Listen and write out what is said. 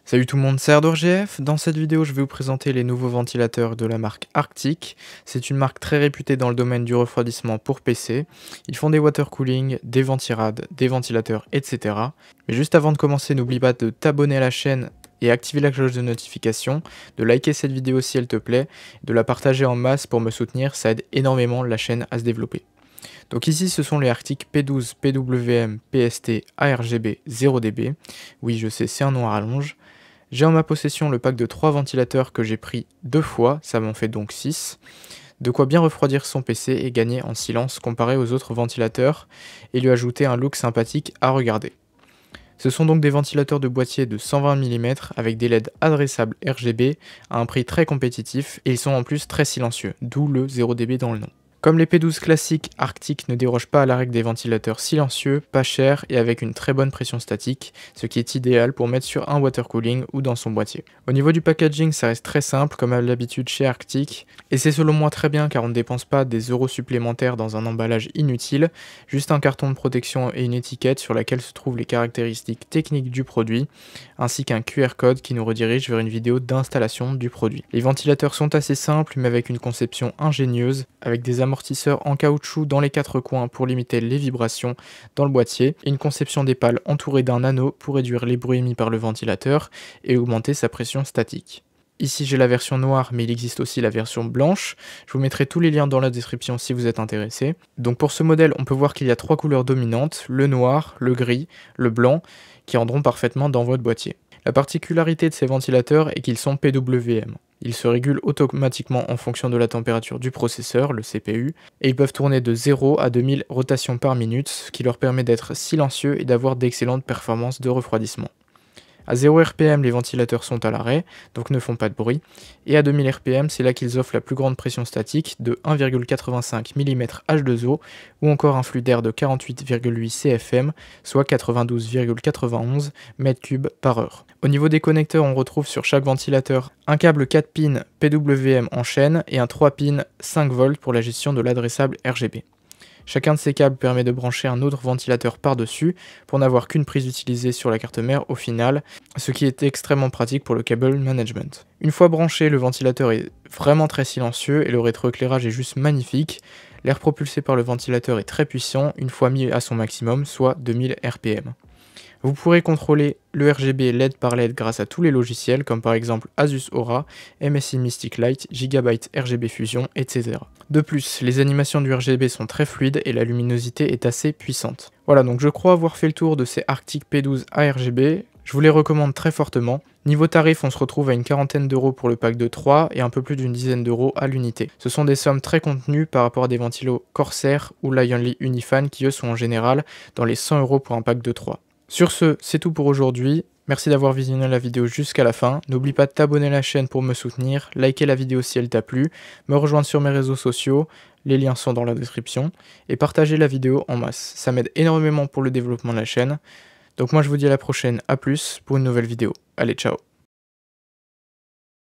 Salut tout le monde, c'est ArdourGF. Dans cette vidéo, je vais vous présenter les nouveaux ventilateurs de la marque Arctic. C'est une marque très réputée dans le domaine du refroidissement pour PC. Ils font des water cooling, des ventirades, des ventilateurs, etc. Mais juste avant de commencer, n'oublie pas de t'abonner à la chaîne et activer la cloche de notification, de liker cette vidéo si elle te plaît, de la partager en masse pour me soutenir, ça aide énormément la chaîne à se développer. Donc ici, ce sont les Arctic P12, PWM, PST, ARGB 0dB. Oui, je sais, c'est un nom à rallonge. J'ai en ma possession le pack de 3 ventilateurs que j'ai pris 2 fois, ça m'en fait donc 6. De quoi bien refroidir son PC et gagner en silence comparé aux autres ventilateurs et lui ajouter un look sympathique à regarder. Ce sont donc des ventilateurs de boîtier de 120 mm avec des LED adressables RGB à un prix très compétitif et ils sont en plus très silencieux, d'où le 0dB dans le nom. Comme les P12 classiques, Arctic ne déroge pas à la règle des ventilateurs silencieux, pas chers et avec une très bonne pression statique, ce qui est idéal pour mettre sur un water cooling ou dans son boîtier. Au niveau du packaging, ça reste très simple comme à l'habitude chez Arctic, et c'est selon moi très bien car on ne dépense pas des euros supplémentaires dans un emballage inutile, juste un carton de protection et une étiquette sur laquelle se trouvent les caractéristiques techniques du produit, ainsi qu'un QR code qui nous redirige vers une vidéo d'installation du produit. Les ventilateurs sont assez simples mais avec une conception ingénieuse, avec des amortisseurs en caoutchouc dans les 4 coins pour limiter les vibrations dans le boîtier, et une conception des pales entourée d'un anneau pour réduire les bruits émis par le ventilateur et augmenter sa pression statique. Ici j'ai la version noire mais il existe aussi la version blanche, je vous mettrai tous les liens dans la description si vous êtes intéressé. Donc pour ce modèle on peut voir qu'il y a 3 couleurs dominantes, le noir, le gris, le blanc, qui rendront parfaitement dans votre boîtier. La particularité de ces ventilateurs est qu'ils sont PWM. Ils se régulent automatiquement en fonction de la température du processeur, le CPU, et ils peuvent tourner de 0 à 2000 rotations par minute, ce qui leur permet d'être silencieux et d'avoir d'excellentes performances de refroidissement. À 0 RPM, les ventilateurs sont à l'arrêt, donc ne font pas de bruit, et à 2000 RPM, c'est là qu'ils offrent la plus grande pression statique de 1,85 mm H2O, ou encore un flux d'air de 48,8 CFM, soit 92,91 m3 par heure. Au niveau des connecteurs, on retrouve sur chaque ventilateur un câble 4 pins PWM en chaîne et un 3 pins 5 volts pour la gestion de l'adressable RGB. Chacun de ces câbles permet de brancher un autre ventilateur par-dessus pour n'avoir qu'une prise utilisée sur la carte mère au final, ce qui est extrêmement pratique pour le cable management. Une fois branché, le ventilateur est vraiment très silencieux et le rétroéclairage est juste magnifique. L'air propulsé par le ventilateur est très puissant une fois mis à son maximum, soit 2000 RPM. Vous pourrez contrôler le RGB LED par LED grâce à tous les logiciels comme par exemple Asus Aura, MSI Mystic Light, Gigabyte RGB Fusion, etc. De plus, les animations du RGB sont très fluides et la luminosité est assez puissante. Voilà, donc je crois avoir fait le tour de ces Arctic P12 ARGB, je vous les recommande très fortement. Niveau tarif, on se retrouve à une quarantaine d'euros pour le pack de 3 et un peu plus d'une dizaine d'euros à l'unité. Ce sont des sommes très contenues par rapport à des ventilos Corsair ou Lionly Unifan qui eux sont en général dans les 100 euros pour un pack de 3. Sur ce, c'est tout pour aujourd'hui. Merci d'avoir visionné la vidéo jusqu'à la fin. N'oublie pas de t'abonner à la chaîne pour me soutenir, liker la vidéo si elle t'a plu, me rejoindre sur mes réseaux sociaux, les liens sont dans la description, et partager la vidéo en masse. Ça m'aide énormément pour le développement de la chaîne. Donc moi je vous dis à la prochaine, à plus pour une nouvelle vidéo. Allez, ciao!